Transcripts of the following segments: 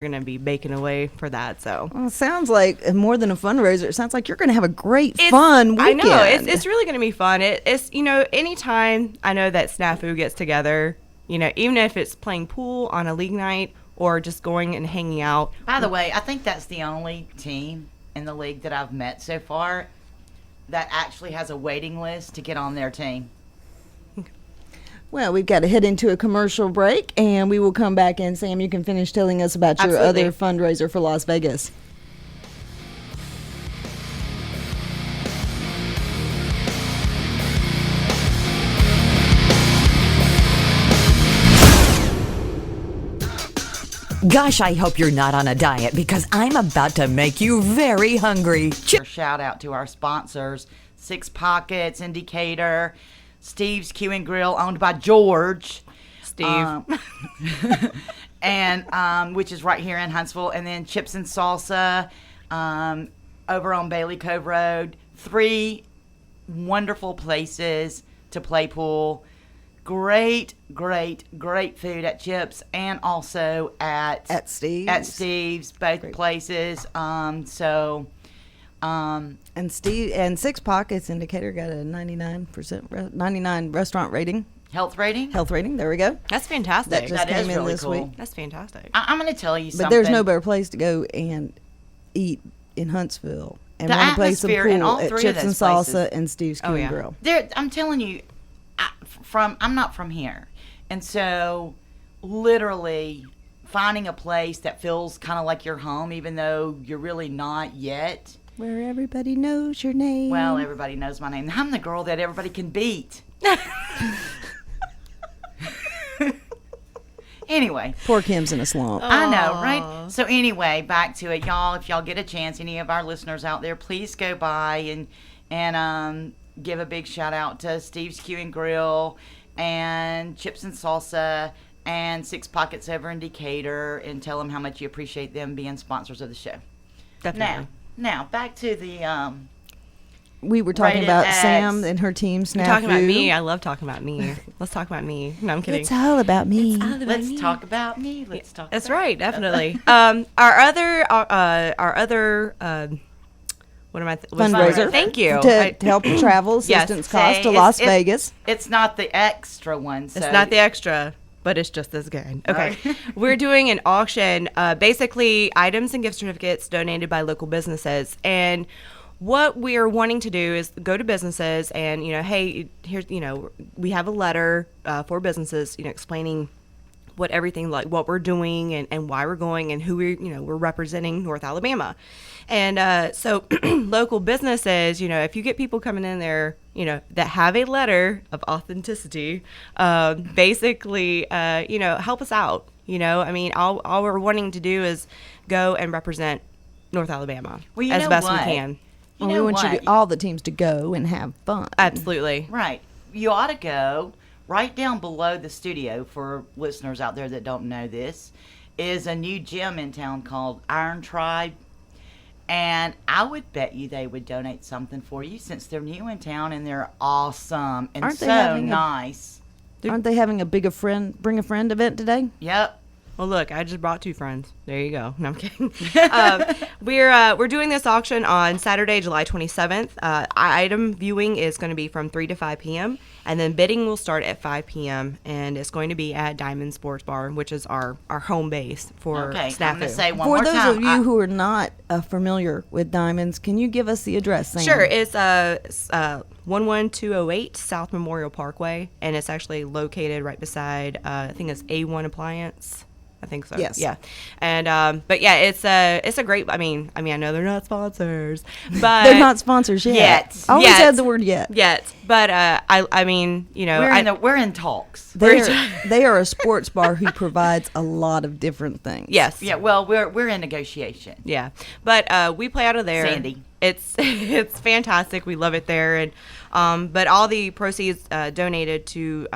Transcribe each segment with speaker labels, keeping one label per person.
Speaker 1: going to be baking away for that. So
Speaker 2: Well, it sounds like more than a fundraiser. It sounds like you're going to have a great fun weekend.
Speaker 1: I know it's really going to be fun. It's anytime I know that Snafu gets together, even if it's playing pool on a league night or just going and hanging out.
Speaker 3: By the way, I think that's the only team in the league that I've met so far that actually has a waiting list to get on their team.
Speaker 2: Well, we've got to head into a commercial break, and we will come back, and Sam, you can finish telling us about your
Speaker 1: Absolutely.
Speaker 2: other fundraiser for Las Vegas.
Speaker 4: Gosh, I hope you're not on a diet because I'm about to make you very hungry.
Speaker 3: Shout out to our sponsors, Six Pockets, Indicator, Steve's Q and Grill, owned by George.
Speaker 1: Steve.
Speaker 3: And which is right here in Huntsville, and then Chips and Salsa over on Bailey Cove Road. 3 wonderful places to play pool. Great food at Chips and also at
Speaker 2: Steve's.
Speaker 3: At Steve's, both places.
Speaker 2: And Steve and Six Pockets Indicator got a 99 restaurant rating.
Speaker 3: Health rating.
Speaker 2: There we go.
Speaker 1: That's fantastic.
Speaker 2: That just
Speaker 3: That
Speaker 2: came
Speaker 3: is
Speaker 2: in
Speaker 3: really
Speaker 2: this
Speaker 3: cool.
Speaker 2: week.
Speaker 1: That's fantastic.
Speaker 3: I'm going to tell you something.
Speaker 2: But there's no better place to go and eat in Huntsville and
Speaker 3: The
Speaker 2: want to play some
Speaker 3: atmosphere in
Speaker 2: pool
Speaker 3: all
Speaker 2: at
Speaker 3: three of
Speaker 2: Chips and
Speaker 3: those
Speaker 2: Salsa
Speaker 3: places.
Speaker 2: and Steve's Q
Speaker 1: Oh,
Speaker 2: and
Speaker 1: yeah.
Speaker 2: Grill.
Speaker 3: I'm telling you, I'm not from here, and so literally finding a place that feels kind of like your home, even though you're really not yet.
Speaker 2: Where everybody knows your name.
Speaker 3: Well, everybody knows my name. I'm the girl that everybody can beat. Anyway.
Speaker 2: Poor Kim's in a slump.
Speaker 3: I know, right? So anyway, back to it, y'all. If y'all get a chance, any of our listeners out there, please go by and give a big shout out to Steve's Q and Grill and Chips and Salsa and Six Pockets over in Decatur, and tell them how much you appreciate them being sponsors of the show.
Speaker 1: Definitely.
Speaker 3: Now back to the
Speaker 2: We were talking
Speaker 3: Rated
Speaker 2: about
Speaker 3: X.
Speaker 2: Sam and her team, Snafu.
Speaker 1: You're talking about me. I love talking about me. Let's talk about me. No, I'm kidding.
Speaker 2: It's all about me.
Speaker 3: let's talk about me. Let's talk.
Speaker 1: That's
Speaker 3: about
Speaker 1: right, definitely. Our other, what am I?
Speaker 2: Fundraiser.
Speaker 1: Thank you.
Speaker 2: To help travel
Speaker 1: Yes,
Speaker 2: assistance
Speaker 3: Say,
Speaker 2: costs to
Speaker 3: it's-
Speaker 2: Las
Speaker 3: it's-
Speaker 2: Vegas.
Speaker 3: It's not the extra one. So
Speaker 1: It's not the extra, but it's just as good. Okay.
Speaker 3: Right.
Speaker 1: We're doing an auction, basically items and gift certificates donated by local businesses. And what we're wanting to do is go to businesses and, hey, here's, we have a letter for businesses, explaining what everything, like what we're doing and why we're going and who we're representing North Alabama. And so local businesses, if you get people coming in there, that have a letter of authenticity, basically, help us out. All we're wanting to do is go and represent North Alabama
Speaker 3: Well, you
Speaker 1: as
Speaker 3: know
Speaker 1: best
Speaker 3: what?
Speaker 1: we can.
Speaker 3: You
Speaker 2: we
Speaker 3: know
Speaker 2: want
Speaker 3: what?
Speaker 2: all the teams to go and have fun.
Speaker 1: Absolutely.
Speaker 3: Right. You ought to go right down below the studio. For listeners out there that don't know this, is a new gym in town called Iron Tribe. And I would bet you they would donate something for you since they're new in town and they're awesome and
Speaker 2: Aren't they
Speaker 3: so
Speaker 2: having
Speaker 3: nice.
Speaker 2: Aren't they having a bring a friend event today?
Speaker 3: Yep.
Speaker 1: Well, look, I just brought 2 friends. There you go. No, I'm kidding. We're doing this auction on Saturday, July 27th. Item viewing is going to be from 3 to 5 p.m. And then bidding will start at 5 p.m. And it's going to be at Diamond Sports Bar, which is our home base for
Speaker 3: Okay.
Speaker 1: Snafu.
Speaker 3: I'm going to say one
Speaker 2: For
Speaker 3: more
Speaker 2: those
Speaker 3: time.
Speaker 2: of you who are not familiar with Diamonds, can you give us the address, Sam?
Speaker 1: Sure, it's 11208 South Memorial Parkway, and it's actually located right beside, I think it's A1 Appliance. I think so.
Speaker 2: Yes.
Speaker 1: Yeah. And but yeah, it's a great. I mean, I know they're not sponsors, but
Speaker 2: They're not sponsors yet.
Speaker 3: Yet.
Speaker 2: Always
Speaker 1: Yet.
Speaker 2: add the word yet.
Speaker 1: yet. But I mean,
Speaker 3: we're in talks.
Speaker 2: They are a sports bar who provides a lot of different things.
Speaker 1: yes.
Speaker 3: Yeah. Well, we're in negotiation.
Speaker 1: Yeah, but we play out of there.
Speaker 3: Sandy.
Speaker 1: It's fantastic. We love it there, and but all the proceeds donated to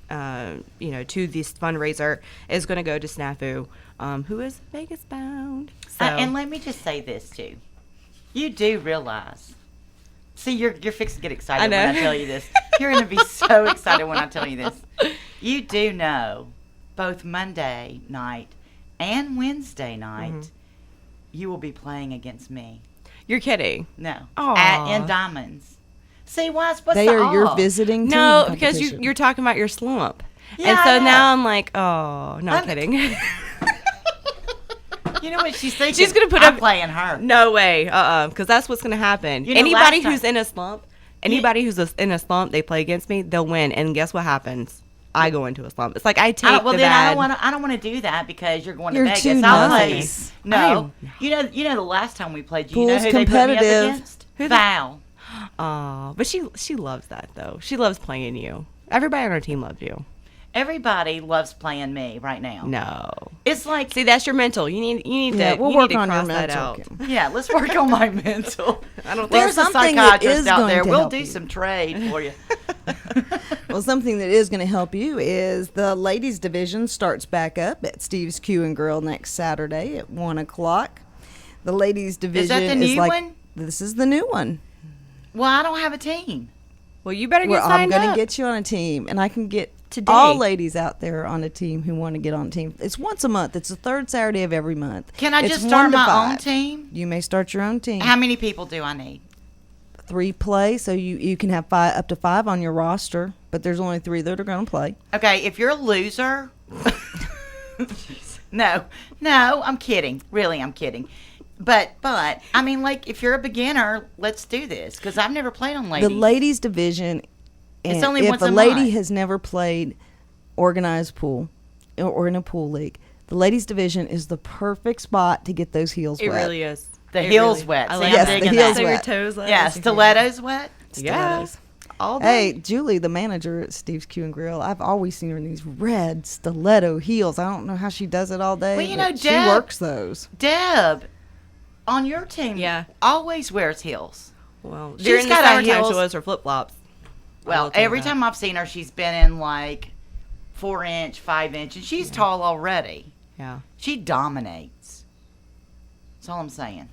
Speaker 1: to this fundraiser is going to go to Snafu, who is Vegas bound. So
Speaker 3: And let me just say this too: you do realize. See, you're fixing to get excited
Speaker 1: I know.
Speaker 3: when I tell you this. You're going to be so excited when I tell you this. You do know, both Monday night and Wednesday night, you will be playing against me.
Speaker 1: You're kidding.
Speaker 3: No.
Speaker 1: Aw.
Speaker 3: In Diamonds. See, what's
Speaker 2: They
Speaker 3: the
Speaker 2: are your
Speaker 3: awe?
Speaker 2: visiting team.
Speaker 1: No, because
Speaker 2: competition.
Speaker 1: you're talking about your slump.
Speaker 3: Yeah,
Speaker 1: and
Speaker 3: I
Speaker 1: so
Speaker 3: know.
Speaker 1: now I'm like, oh, no, I'm kidding.
Speaker 3: You know what she's thinking?
Speaker 1: She's gonna put
Speaker 3: I'm
Speaker 1: up-
Speaker 3: playing her.
Speaker 1: No way, because that's what's gonna happen.
Speaker 3: You know,
Speaker 1: Anybody
Speaker 3: last time-
Speaker 1: who's in a slump, in a slump, they play against me, they'll win. And guess what happens? I go into a slump. It's like I take
Speaker 3: I don't, well,
Speaker 1: the
Speaker 3: then
Speaker 1: bad.
Speaker 3: I don't want to do that because you're going to
Speaker 2: You're
Speaker 3: Vegas.
Speaker 2: too
Speaker 3: I'll
Speaker 2: nice.
Speaker 3: play. No, you know the last time we played, you know
Speaker 2: Pool's
Speaker 3: who they put me
Speaker 2: competitive.
Speaker 3: up against? Val.
Speaker 1: Aw, but she loves that though. She loves playing you. Everybody on our team loves you.
Speaker 3: Everybody loves playing me right now.
Speaker 1: No,
Speaker 3: It's like,
Speaker 1: see, that's your mental. You need
Speaker 2: Yeah,
Speaker 1: to.
Speaker 2: we'll
Speaker 1: you
Speaker 2: work
Speaker 1: need to
Speaker 2: on your
Speaker 1: cross that
Speaker 2: mental.
Speaker 1: out.
Speaker 2: Kim.
Speaker 3: yeah, let's work on my mental.
Speaker 1: I don't think.
Speaker 2: Well,
Speaker 3: There's a
Speaker 2: something that is
Speaker 3: psychiatrist out
Speaker 2: going
Speaker 3: there.
Speaker 2: to
Speaker 3: We'll
Speaker 2: help
Speaker 3: do
Speaker 2: you.
Speaker 3: some trade for you.
Speaker 2: Well, something that is going to help you is the ladies division starts back up at Steve's Q and Grill next Saturday at 1:00. The ladies division
Speaker 3: that the new
Speaker 2: like
Speaker 3: one?
Speaker 2: this is the new one.
Speaker 3: Well, I don't have a team.
Speaker 1: Well, you better get
Speaker 2: Well, I'm
Speaker 1: signed
Speaker 2: going to
Speaker 1: up.
Speaker 2: get you on a team, and I can get
Speaker 1: Today.
Speaker 2: all ladies out there on a team who want to get on a team. It's once a month. It's the third Saturday of every month.
Speaker 3: Can I
Speaker 2: It's
Speaker 3: just start
Speaker 2: 1 to
Speaker 3: my own
Speaker 2: 5.
Speaker 3: team?
Speaker 2: You may start your own team.
Speaker 3: How many people do I need?
Speaker 2: 3 play, so you can have up to 5 on your roster, but there's only 3 that are going to play.
Speaker 3: Okay, if you're a loser. No, I'm kidding. Really, I'm kidding. But I mean, like, if you're a beginner, let's do this because I've never played on ladies.
Speaker 2: The ladies division,
Speaker 3: It's
Speaker 2: and
Speaker 3: only
Speaker 2: if
Speaker 3: once
Speaker 2: a
Speaker 3: a
Speaker 2: lady
Speaker 3: month.
Speaker 2: has never played organized pool or in a pool league, the ladies division is the perfect spot to get those heels
Speaker 1: It
Speaker 2: wet.
Speaker 1: really is.
Speaker 3: The
Speaker 1: It
Speaker 3: heels
Speaker 1: really-
Speaker 3: wet.
Speaker 1: I
Speaker 3: See,
Speaker 1: like
Speaker 3: I'm
Speaker 2: Yes, the
Speaker 3: digging
Speaker 2: heels
Speaker 3: that.
Speaker 1: So your
Speaker 2: wet.
Speaker 1: toes wet.
Speaker 3: Yeah, stilettos wet.
Speaker 1: Yeah.
Speaker 2: Stilettos.
Speaker 1: All
Speaker 2: Hey,
Speaker 1: day.
Speaker 2: Julie, the manager at Steve's Q and Grill, I've always seen her in these red stiletto heels. I don't know how she does it all day.
Speaker 3: Well, you
Speaker 2: but
Speaker 3: know,
Speaker 2: she
Speaker 3: Deb-
Speaker 2: works those.
Speaker 3: Deb, on your team,
Speaker 1: Yeah.
Speaker 3: always wears heels.
Speaker 1: Well,
Speaker 3: She's
Speaker 1: during the
Speaker 3: got a
Speaker 1: summertime, she
Speaker 3: heels-
Speaker 1: wears her flip flops.
Speaker 3: Well, every time I've seen her, she's been in like 4-inch, 5-inch, and she's tall already.
Speaker 1: Yeah.
Speaker 3: She dominates. That's all I'm saying.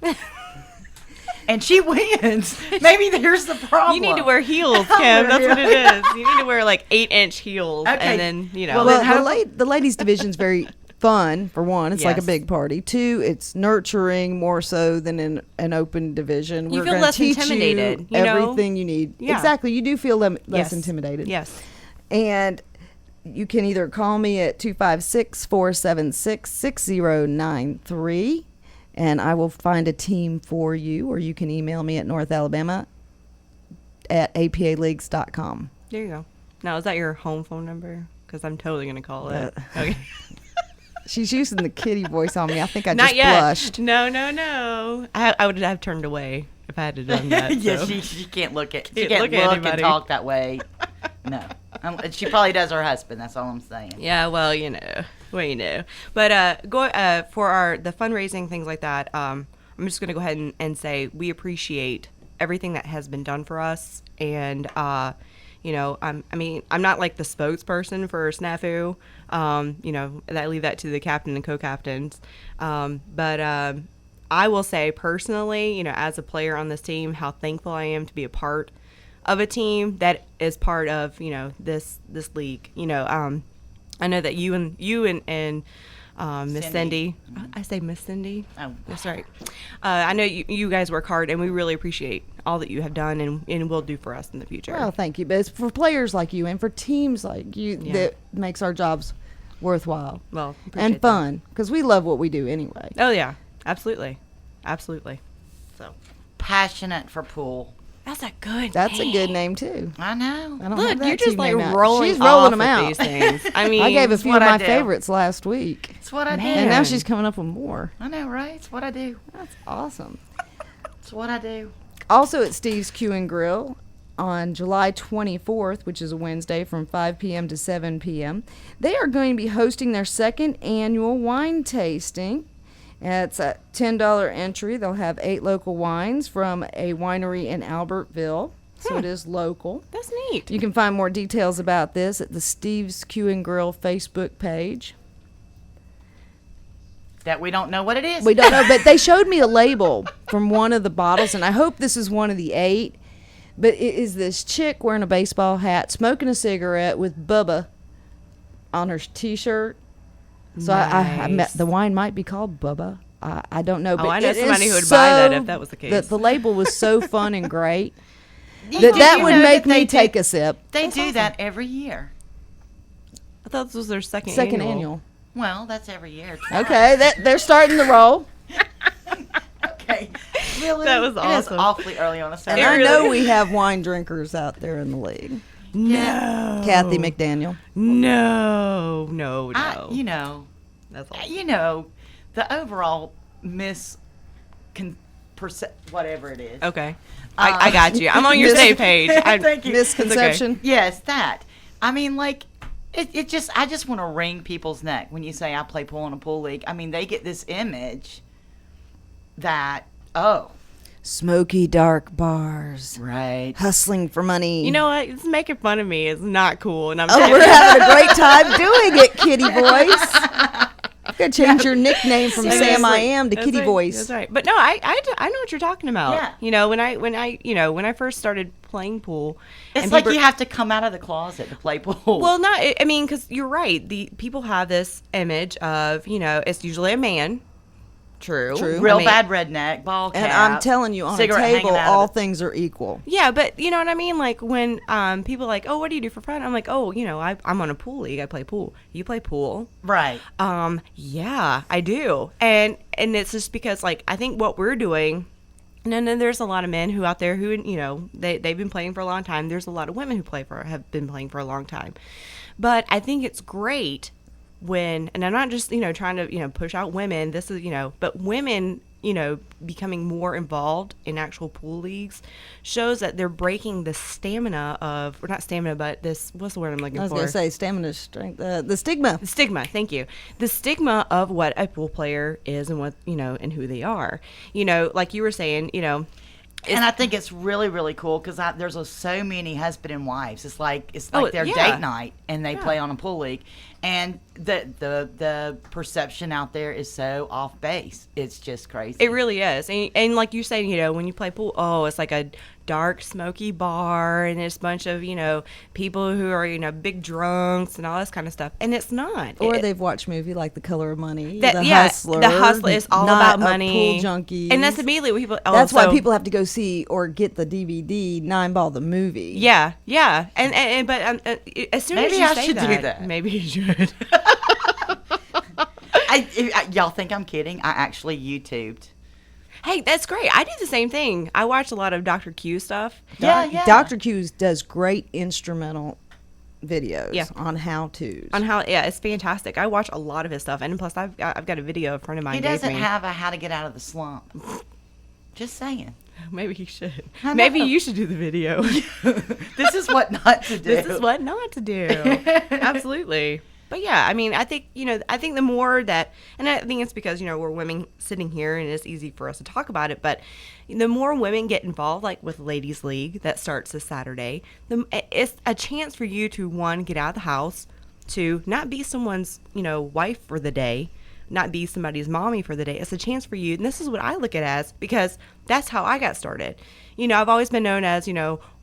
Speaker 3: And she wins. Maybe there's the problem.
Speaker 1: You need to wear heels,
Speaker 3: I'll
Speaker 1: Kim.
Speaker 3: wear
Speaker 1: That's what it is. You need to wear like 8-inch heels,
Speaker 3: Okay.
Speaker 1: and then
Speaker 3: Well,
Speaker 2: Well,
Speaker 3: then
Speaker 2: the ladies division's very fun. For one, it's like a
Speaker 1: Yes.
Speaker 2: big party. 2, it's nurturing more so than in an open division.
Speaker 1: You
Speaker 2: We're
Speaker 1: feel
Speaker 2: gonna
Speaker 1: less
Speaker 2: teach
Speaker 1: intimidated,
Speaker 2: You
Speaker 1: you know?
Speaker 2: everything you need.
Speaker 1: Yeah.
Speaker 2: Exactly. You do feel less
Speaker 1: Yes.
Speaker 2: intimidated.
Speaker 1: Yes.
Speaker 2: And you can either call me at 256-476-6093, and I will find a team for you, or you can email me at northalabama@apaleagues.com.
Speaker 1: There you go. Now, is that your home phone number? Because I'm totally gonna call it. Okay.
Speaker 2: She's using the kitty voice on me. I think I
Speaker 1: Not
Speaker 2: just
Speaker 1: yet.
Speaker 2: blushed.
Speaker 1: No. I would have turned away if I had to done that.
Speaker 3: Yeah,
Speaker 1: so.
Speaker 3: she can't look at. She
Speaker 1: Can't
Speaker 3: can't
Speaker 1: look
Speaker 3: look,
Speaker 1: at
Speaker 3: and
Speaker 1: anybody.
Speaker 3: talk that way. No, she probably does her husband. That's all I'm saying.
Speaker 1: Yeah, well, you know. But for the fundraising, things like that, I'm just going to go ahead and say we appreciate everything that has been done for us. And, you know, I'm not like the spokesperson for Snafu. You know, I leave that to the captain and co-captains. But I will say personally, you know, as a player on this team, how thankful I am to be a part of a team that is part of, you know, this league. You know, I know that you and Miss Cindy. I say Miss Cindy.
Speaker 3: Oh.
Speaker 1: That's right. I know you guys work hard, and we really appreciate all that you have done and will do for us in the future.
Speaker 2: Well, thank you. But it's for players like you and for teams like you
Speaker 1: Yeah.
Speaker 2: that makes our jobs worthwhile
Speaker 1: Well, appreciate
Speaker 2: and
Speaker 1: that.
Speaker 2: fun because we love what we do anyway.
Speaker 1: Oh yeah, absolutely. So
Speaker 3: Passionate for pool.
Speaker 1: that's a good.
Speaker 2: That's a good name too.
Speaker 3: I know.
Speaker 2: I don't have
Speaker 1: Look,
Speaker 2: that
Speaker 1: you're just
Speaker 2: team
Speaker 1: like
Speaker 2: name out.
Speaker 1: rolling.
Speaker 2: She's rolling
Speaker 1: off
Speaker 2: them
Speaker 1: with
Speaker 2: out.
Speaker 1: These things. I mean,
Speaker 2: I gave a
Speaker 3: it's
Speaker 2: few
Speaker 3: what
Speaker 2: of
Speaker 3: I
Speaker 2: my
Speaker 3: do.
Speaker 2: favorites last week,
Speaker 3: It's what I do.
Speaker 2: and now
Speaker 1: Man.
Speaker 2: she's coming up with more.
Speaker 3: I know, right? It's what I do.
Speaker 2: That's awesome.
Speaker 3: It's what I do.
Speaker 2: Also at Steve's Q and Grill on July 24th, which is a Wednesday from 5 p.m. to 7 p.m., they are going to be hosting their second annual wine tasting. It's a $10 entry. They'll have 8 local wines from a winery in Albertville, so it is local.
Speaker 1: that's neat.
Speaker 2: You can find more details about this at the Steve's Q and Grill Facebook page.
Speaker 3: That we don't know what it is.
Speaker 2: We don't know, but they showed me a label from one of the bottles, and I hope this is one of the 8. But it is this chick wearing a baseball hat, smoking a cigarette with Bubba on her T-shirt. So I met
Speaker 1: Nice.
Speaker 2: the wine might be called Bubba. I don't know, but
Speaker 1: I know
Speaker 2: it
Speaker 1: somebody
Speaker 2: is
Speaker 1: who would buy that
Speaker 2: so-
Speaker 1: if that was the case.
Speaker 2: The label was so fun and great
Speaker 3: Did
Speaker 2: that
Speaker 3: you
Speaker 2: would
Speaker 3: know
Speaker 2: make
Speaker 3: they
Speaker 2: me
Speaker 3: do-
Speaker 2: take a sip.
Speaker 3: They do that every year.
Speaker 1: I thought this was their second
Speaker 2: Annual.
Speaker 3: Well, that's every year.
Speaker 2: Okay, they're starting to roll.
Speaker 3: Okay. Really?
Speaker 1: That was
Speaker 3: It is
Speaker 1: awesome.
Speaker 3: awfully early on a
Speaker 2: And
Speaker 3: Saturday.
Speaker 2: I
Speaker 1: really
Speaker 2: know
Speaker 1: is.
Speaker 2: we have wine drinkers out there in the league.
Speaker 1: No.
Speaker 2: Kathy McDaniel.
Speaker 1: No. No.
Speaker 3: You know,
Speaker 1: That's all.
Speaker 3: the overall whatever it is.
Speaker 1: Okay. I got you. I'm on your
Speaker 2: Mis-
Speaker 1: same page.
Speaker 3: Thank you.
Speaker 2: Misconception.
Speaker 3: Yes, that. I mean, like, I just want to wring people's neck when you say I play pool in a pool league. I mean, they get this image that,
Speaker 2: Smoky dark bars.
Speaker 3: right.
Speaker 2: Hustling for money.
Speaker 1: You know what? It's making fun of me. It's not cool. And I'm
Speaker 2: Oh, we're having a great time doing it, Kitty Voice. You gotta change your nickname from Sam I
Speaker 3: Seriously.
Speaker 2: Am to
Speaker 1: That's
Speaker 2: Kitty
Speaker 1: right.
Speaker 2: Voice.
Speaker 1: That's right. But no, I know what you're talking about.
Speaker 3: Yeah.
Speaker 1: You know, when I first started playing pool,
Speaker 3: It's
Speaker 1: and
Speaker 3: like
Speaker 1: people-
Speaker 3: you have to come out of the closet to play pool.
Speaker 1: Well, not. I mean, because you're right. The people have this image of, it's usually a man. True.
Speaker 2: True.
Speaker 3: real
Speaker 1: I mean,
Speaker 3: bad redneck, ball cap.
Speaker 2: And I'm telling you, on a
Speaker 3: cigarette hanging
Speaker 2: table,
Speaker 3: out of
Speaker 2: all
Speaker 3: it.
Speaker 2: things are equal.
Speaker 1: Yeah, but you know what I mean. Like when people are like, oh, what do you do for fun? I'm like, oh, I'm on a pool league. I play pool. You play pool?
Speaker 3: Right.
Speaker 1: Yeah, I do. And it's just because like I think what we're doing. And then there's a lot of men who out there who they've been playing for a long time. There's a lot of women who have been playing for a long time. But I think it's great when, and I'm not just trying to push out women. This is but women becoming more involved in actual pool leagues shows that they're breaking the stamina of, or not stamina, but this, what's the word I'm looking
Speaker 2: I was
Speaker 1: for?
Speaker 2: going to say stamina, strength, the stigma.
Speaker 1: The stigma, thank you. The stigma of what a pool player is and what, and who they are. Like you were saying,
Speaker 3: And I think it's really, really cool because there's so many husband and wives. It's like
Speaker 1: Oh,
Speaker 3: their
Speaker 1: yeah.
Speaker 3: date night, and they play on a pool league, and the perception out there is so off base. It's just crazy.
Speaker 1: It really is. And like you say, when you play pool, oh, it's like a dark, smoky bar, and there's a bunch of, people who are, big drunks and all this kind of stuff. And it's not.
Speaker 2: Or
Speaker 1: It-
Speaker 2: they've watched movie like The Color of Money,
Speaker 1: that,
Speaker 2: The
Speaker 1: yeah,
Speaker 2: Hustler.
Speaker 1: The Hustler is all
Speaker 2: not
Speaker 1: about
Speaker 2: a
Speaker 1: money.
Speaker 2: Pool junkies.
Speaker 1: And that's immediately what people. Oh,
Speaker 2: That's why
Speaker 1: so-
Speaker 2: people have to go see or get the DVD Nine Ball the movie.
Speaker 1: Yeah, yeah. And but as soon as
Speaker 3: Maybe
Speaker 1: you
Speaker 3: I
Speaker 1: say
Speaker 3: should do that.
Speaker 1: maybe you should.
Speaker 3: Y'all think I'm kidding? I actually YouTubed.
Speaker 1: Hey, that's great. I do the same thing. I watch a lot of Dr. Q stuff.
Speaker 3: Yeah.
Speaker 2: Dr. Q's does great instrumental videos
Speaker 1: Yeah.
Speaker 2: on how to's.
Speaker 1: On how, yeah, it's fantastic. I watch a lot of his stuff, and plus, I've got a video a friend of mine
Speaker 3: He
Speaker 1: gave
Speaker 3: doesn't
Speaker 1: me.
Speaker 3: have a how to get out of the slump. Just saying.
Speaker 1: Maybe he should.
Speaker 3: I
Speaker 1: Maybe
Speaker 3: know.
Speaker 1: you should do the video.
Speaker 3: This is what not to do.
Speaker 1: This is what not to do. Absolutely. But yeah, I mean, I think the more that, and I think it's because we're women sitting here, and it's easy for us to talk about it. But the more women get involved, like with Ladies League that starts this Saturday, it's a chance for you to, one, get out of the house, to not be someone's wife for the day, not be somebody's mommy for the day. It's a chance for you, and this is what I look at it as, because that's how I got started. I've always been known as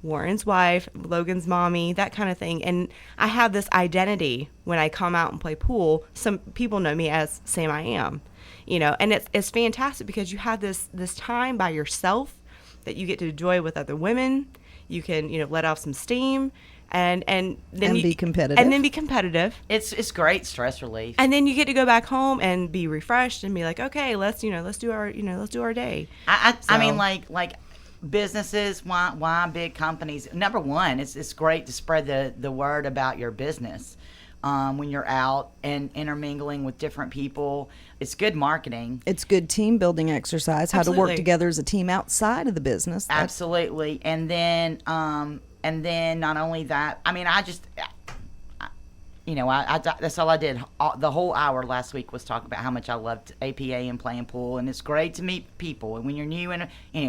Speaker 1: Warren's wife, Logan's mommy, that kind of thing, and I have this identity when I come out and play pool. Some people know me as Sam I Am, and it's fantastic because you have this time by yourself that you get to enjoy with other women. You can let off some steam, and then
Speaker 2: And be competitive.
Speaker 1: and then be competitive.
Speaker 3: It's great stress relief.
Speaker 1: And then you get to go back home and be refreshed and be like, okay, let's do our day.
Speaker 3: I mean,
Speaker 1: So-
Speaker 3: like businesses, why big companies? Number one, it's great to spread the word about your business when you're out and intermingling with different people. It's good marketing.
Speaker 2: It's good team building exercise, how to work
Speaker 1: Absolutely.
Speaker 2: together as a team outside of the business. That's-
Speaker 3: Absolutely. And then not only that, I mean, that's all I did. The whole hour last week was talk about how much I loved APA and playing pool, and it's great to meet people. And when you're new and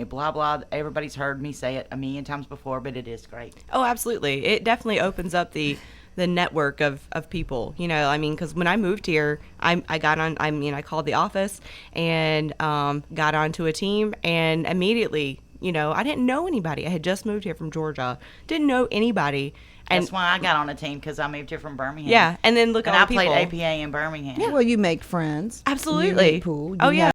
Speaker 3: blah blah, everybody's heard me say it a million times before, but it is great.
Speaker 1: Oh, absolutely. It definitely opens up the network of people, I mean, because when I moved here, I called the office and got onto a team, and immediately I didn't know anybody. I had just moved here from Georgia, didn't know anybody, and
Speaker 3: That's why I got on a team, because I moved here from Birmingham.
Speaker 1: yeah, and then look
Speaker 3: And
Speaker 1: at
Speaker 3: I
Speaker 1: all the
Speaker 3: played
Speaker 1: people.
Speaker 3: APA in Birmingham.
Speaker 2: Well, you make friends.
Speaker 1: Absolutely.
Speaker 2: You meet pool.
Speaker 1: Oh,
Speaker 2: You
Speaker 1: yeah.